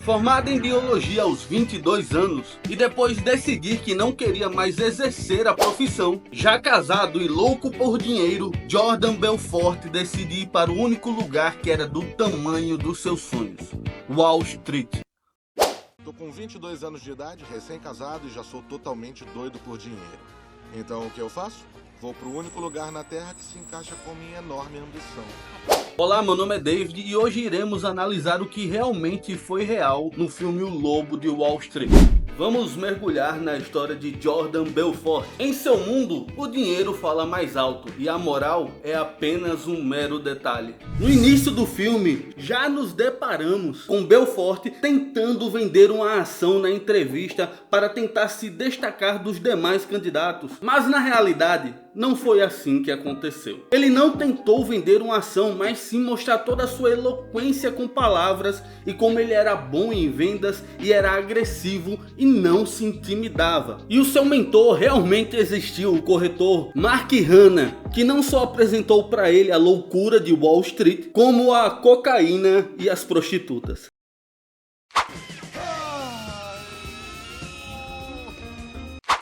Formado em biologia aos 22 anos e depois de decidir que não queria mais exercer a profissão, já casado e louco por dinheiro, Jordan Belfort decide ir para o único lugar que era do tamanho dos seus sonhos, Wall Street. Tô com 22 anos de idade, recém-casado e já sou totalmente doido por dinheiro. Então o que eu faço? Vou pro único lugar na Terra que se encaixa com minha enorme ambição. Olá, meu nome é David e hoje iremos analisar o que realmente foi real no filme O Lobo de Wall Street. Vamos mergulhar na história de Jordan Belfort. Em seu mundo, o dinheiro fala mais alto e a moral é apenas um mero detalhe. No início do filme, já nos deparamos com Belfort tentando vender uma ação na entrevista para tentar se destacar dos demais candidatos. Mas na realidade, não foi assim que aconteceu. Ele não tentou vender uma ação, mas sim mostrar toda a sua eloquência com palavras e como ele era bom em vendas e era agressivo e não se intimidava. E o seu mentor realmente existiu, o corretor Mark Hanna, que não só apresentou para ele a loucura de Wall Street, como a cocaína e as prostitutas.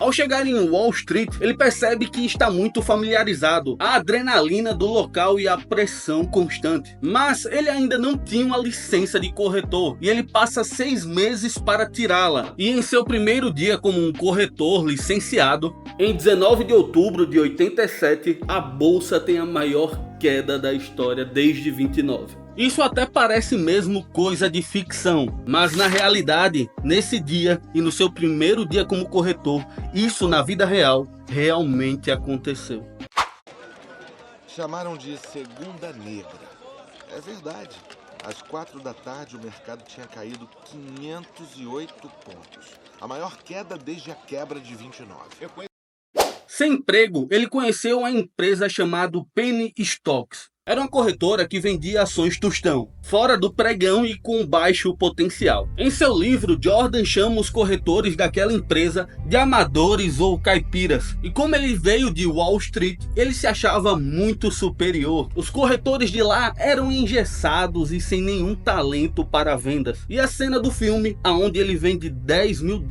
Ao chegar em Wall Street, ele percebe que está muito familiarizado, a adrenalina do local e a pressão constante. Mas ele ainda não tinha uma licença de corretor e ele passa 6 meses para tirá-la. E em seu primeiro dia como um corretor licenciado, em 19 de outubro de 87, a bolsa tem a maior queda da história desde 29. Isso até parece mesmo coisa de ficção, mas na realidade, nesse dia e no seu primeiro dia como corretor, isso na vida real realmente aconteceu. Chamaram de Segunda Negra. É verdade. Às 4 da tarde o mercado tinha caído 508 pontos. A maior queda desde a quebra de 29. Sem emprego, ele conheceu uma empresa chamada Penny Stocks. Era uma corretora que vendia ações tostão, fora do pregão e com baixo potencial. Em seu livro, Jordan chama os corretores daquela empresa de amadores ou caipiras. E como ele veio de Wall Street, ele se achava muito superior. Os corretores de lá eram engessados e sem nenhum talento para vendas. E a cena do filme, onde ele vende $10 mil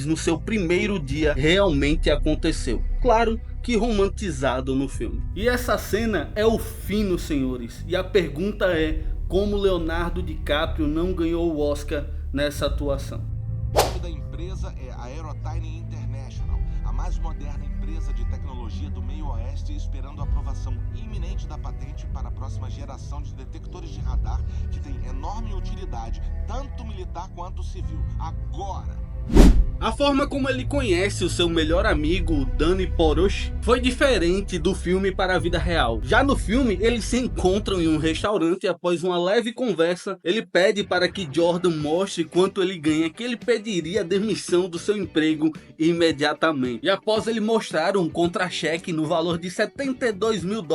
no seu primeiro dia, realmente aconteceu. Claro que romantizado no filme. E essa cena é o fino, senhores. E a pergunta é: como Leonardo DiCaprio não ganhou o Oscar nessa atuação? O nome da empresa é Aerotyne International, a mais moderna empresa de tecnologia do meio oeste, esperando a aprovação iminente da patente para a próxima geração de detectores de radar que tem enorme utilidade, tanto militar quanto civil. Agora! A forma como ele conhece o seu melhor amigo, Danny Porosh, foi diferente do filme para a vida real. Já no filme, eles se encontram em um restaurante e após uma leve conversa, ele pede para que Jordan mostre quanto ele ganha, que ele pediria a demissão do seu emprego imediatamente. E após ele mostrar um contra-cheque no valor de $72 mil,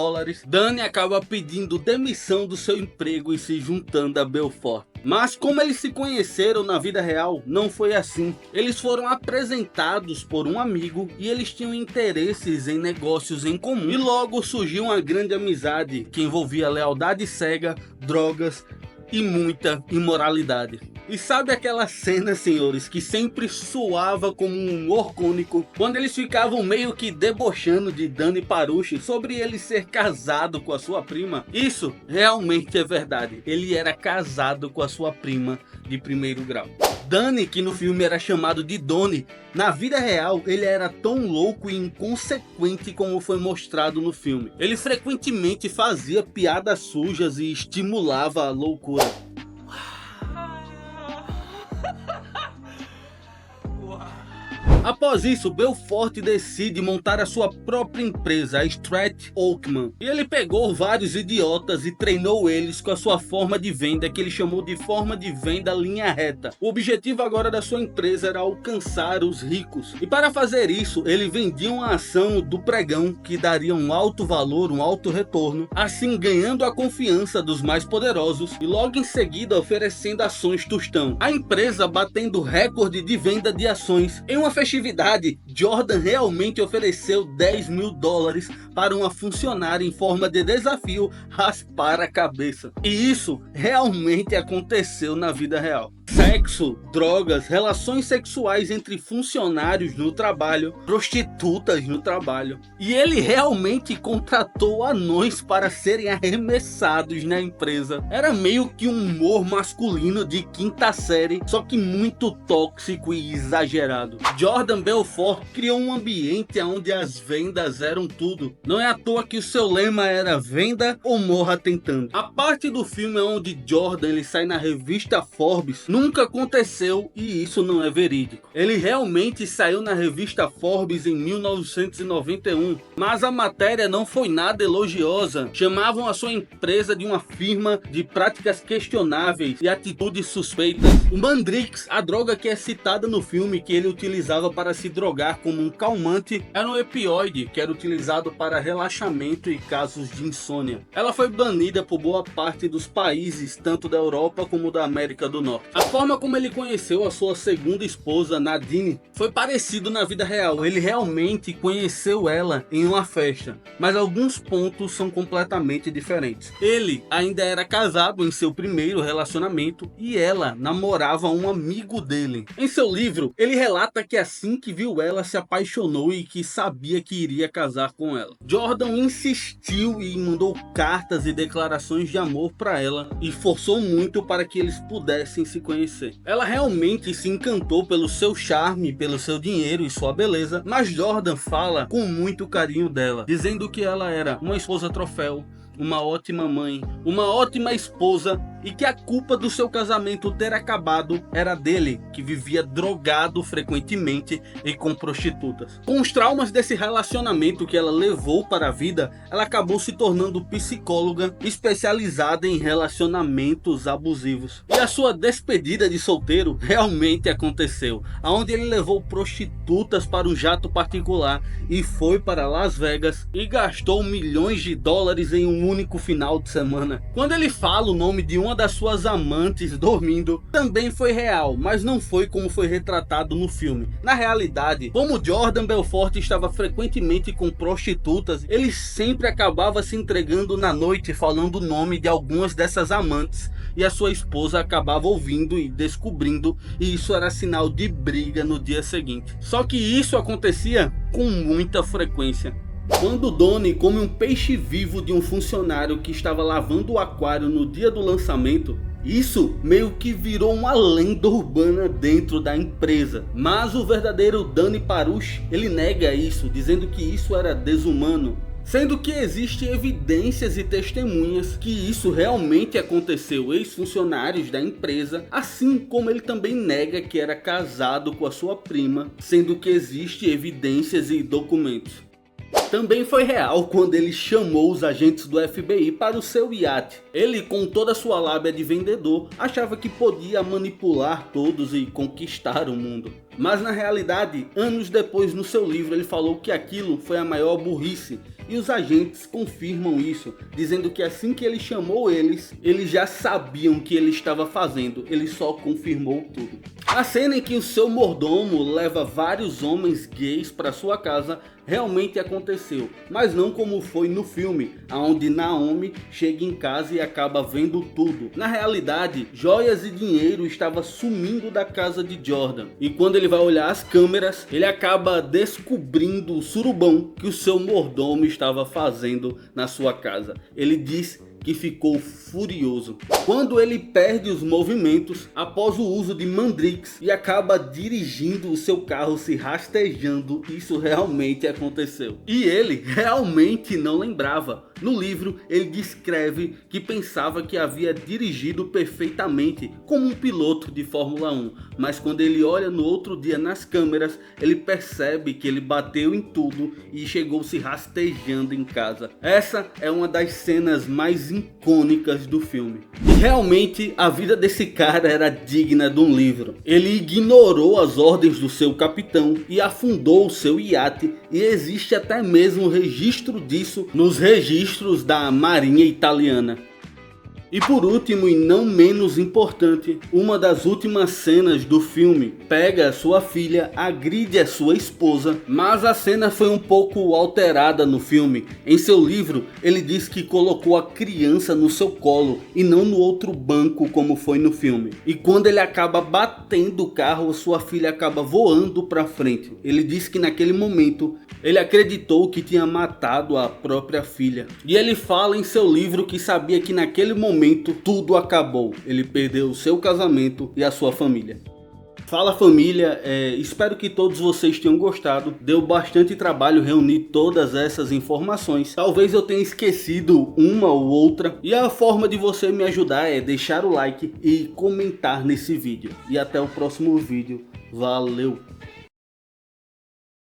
Danny acaba pedindo demissão do seu emprego e se juntando a Belfort. Mas como eles se conheceram na vida real, não foi assim. Eles foram apresentados por um amigo e eles tinham interesses em negócios em comum. E logo surgiu uma grande amizade que envolvia lealdade cega, drogas e muita imoralidade. E sabe aquela cena, senhores, que sempre soava como um humor cômico, quando eles ficavam meio que debochando de Danny Parushi sobre ele ser casado com a sua prima? Isso realmente é verdade. Ele era casado com a sua prima de primeiro grau. Danny, que no filme era chamado de Donnie, na vida real ele era tão louco e inconsequente como foi mostrado no filme. Ele frequentemente fazia piadas sujas e estimulava a loucura. Após isso, Belfort decide montar a sua própria empresa, a Strat Oakman. E ele pegou vários idiotas e treinou eles com a sua forma de venda, que ele chamou de forma de venda linha reta. O objetivo agora da sua empresa era alcançar os ricos. E para fazer isso, ele vendia uma ação do pregão que daria um alto valor, um alto retorno, assim ganhando a confiança dos mais poderosos e logo em seguida oferecendo ações tostão. A empresa batendo recorde de venda de ações. Em uma festividade, Jordan realmente ofereceu $10 mil para uma funcionária em forma de desafio raspar a cabeça. E isso realmente aconteceu na vida real. Sexo, drogas, relações sexuais entre funcionários no trabalho, prostitutas no trabalho. E ele realmente contratou anões para serem arremessados na empresa. Era meio que um humor masculino de quinta série, só que muito tóxico e exagerado. Jordan Belfort criou um ambiente onde as vendas eram tudo. Não é à toa que o seu lema era venda ou morra tentando. A parte do filme onde Jordan ele sai na revista Forbes nunca aconteceu e isso não é verídico. Ele realmente saiu na revista Forbes em 1991, mas a matéria não foi nada elogiosa. Chamavam a sua empresa de uma firma de práticas questionáveis e atitudes suspeitas. O Mandrix, a droga que é citada no filme que ele utilizava para se drogar como um calmante, era um opioide que era utilizado para relaxamento e casos de insônia. Ela foi banida por boa parte dos países, tanto da Europa como da América do Norte. A forma como ele conheceu a sua segunda esposa, Nadine, foi parecido na vida real. Ele realmente conheceu ela em uma festa, mas alguns pontos são completamente diferentes. Ele ainda era casado em seu primeiro relacionamento e ela namorava um amigo dele. Em seu livro, ele relata que assim que viu ela se apaixonou e que sabia que iria casar com ela. Jordan insistiu e mandou cartas e declarações de amor para ela e forçou muito para que eles pudessem se conhecer. Ela realmente se encantou pelo seu charme, pelo seu dinheiro e sua beleza, mas Jordan fala com muito carinho dela, dizendo que ela era uma esposa troféu, uma ótima mãe, uma ótima esposa e que a culpa do seu casamento ter acabado era dele, que vivia drogado frequentemente e com prostitutas. Com os traumas desse relacionamento que ela levou para a vida, ela acabou se tornando psicóloga especializada em relacionamentos abusivos. E a sua despedida de solteiro realmente aconteceu, onde ele levou prostitutas para um jato particular e foi para Las Vegas e gastou milhões de dólares em um único final de semana. Quando ele fala o nome de uma das suas amantes dormindo, também foi real, mas não foi como foi retratado no filme. Na realidade, como Jordan Belfort estava frequentemente com prostitutas, ele sempre acabava se entregando na noite falando o nome de algumas dessas amantes e a sua esposa acabava ouvindo e descobrindo, e isso era sinal de briga no dia seguinte. Só que isso acontecia com muita frequência. Quando Donnie come um peixe vivo de um funcionário que estava lavando o aquário no dia do lançamento, isso meio que virou uma lenda urbana dentro da empresa. Mas o verdadeiro Danny Parush, ele nega isso, dizendo que isso era desumano, sendo que existem evidências e testemunhas que isso realmente aconteceu. Ex-funcionários da empresa, assim como ele também nega que era casado com a sua prima, sendo que existem evidências e documentos. Também foi real quando ele chamou os agentes do FBI para o seu iate. Ele, com toda a sua lábia de vendedor, achava que podia manipular todos e conquistar o mundo. Mas na realidade, anos depois no seu livro ele falou que aquilo foi a maior burrice. E os agentes confirmam isso, dizendo que assim que ele chamou eles já sabiam o que ele estava fazendo, ele só confirmou tudo. A cena em que o seu mordomo leva vários homens gays para sua casa realmente aconteceu, mas não como foi no filme, onde Naomi chega em casa e acaba vendo tudo. Na realidade, joias e dinheiro estavam sumindo da casa de Jordan, e quando ele vai olhar as câmeras, ele acaba descobrindo o surubão que o seu mordomo estava fazendo na sua casa. Ele diz que ficou furioso quando ele perde os movimentos após o uso de Mandrix e acaba dirigindo o seu carro se rastejando. Isso realmente aconteceu e ele realmente não lembrava. No livro ele descreve que pensava que havia dirigido perfeitamente como um piloto de Fórmula 1, mas quando ele olha no outro dia nas câmeras, ele percebe que ele bateu em tudo e chegou se rastejando em casa. Essa é uma das cenas mais icônicas do filme. E realmente a vida desse cara era digna de um livro. Ele ignorou as ordens do seu capitão e afundou o seu iate, e existe até mesmo registro disso nos registros da Marinha Italiana. E por último e não menos importante, uma das últimas cenas do filme pega a sua filha, agride a sua esposa, mas a cena foi um pouco alterada no filme. Em seu livro, ele diz que colocou a criança no seu colo e não no outro banco como foi no filme. E quando ele acaba batendo o carro, sua filha acaba voando para frente. Ele diz que naquele momento ele acreditou que tinha matado a própria filha. E ele fala em seu livro que sabia que naquele momento tudo acabou. Ele perdeu o seu casamento e a sua família. Fala família, espero que todos vocês tenham gostado. Deu bastante trabalho reunir todas essas informações. Talvez eu tenha esquecido uma ou outra. E a forma de você me ajudar é deixar o like e comentar nesse vídeo. E até o próximo vídeo. Valeu!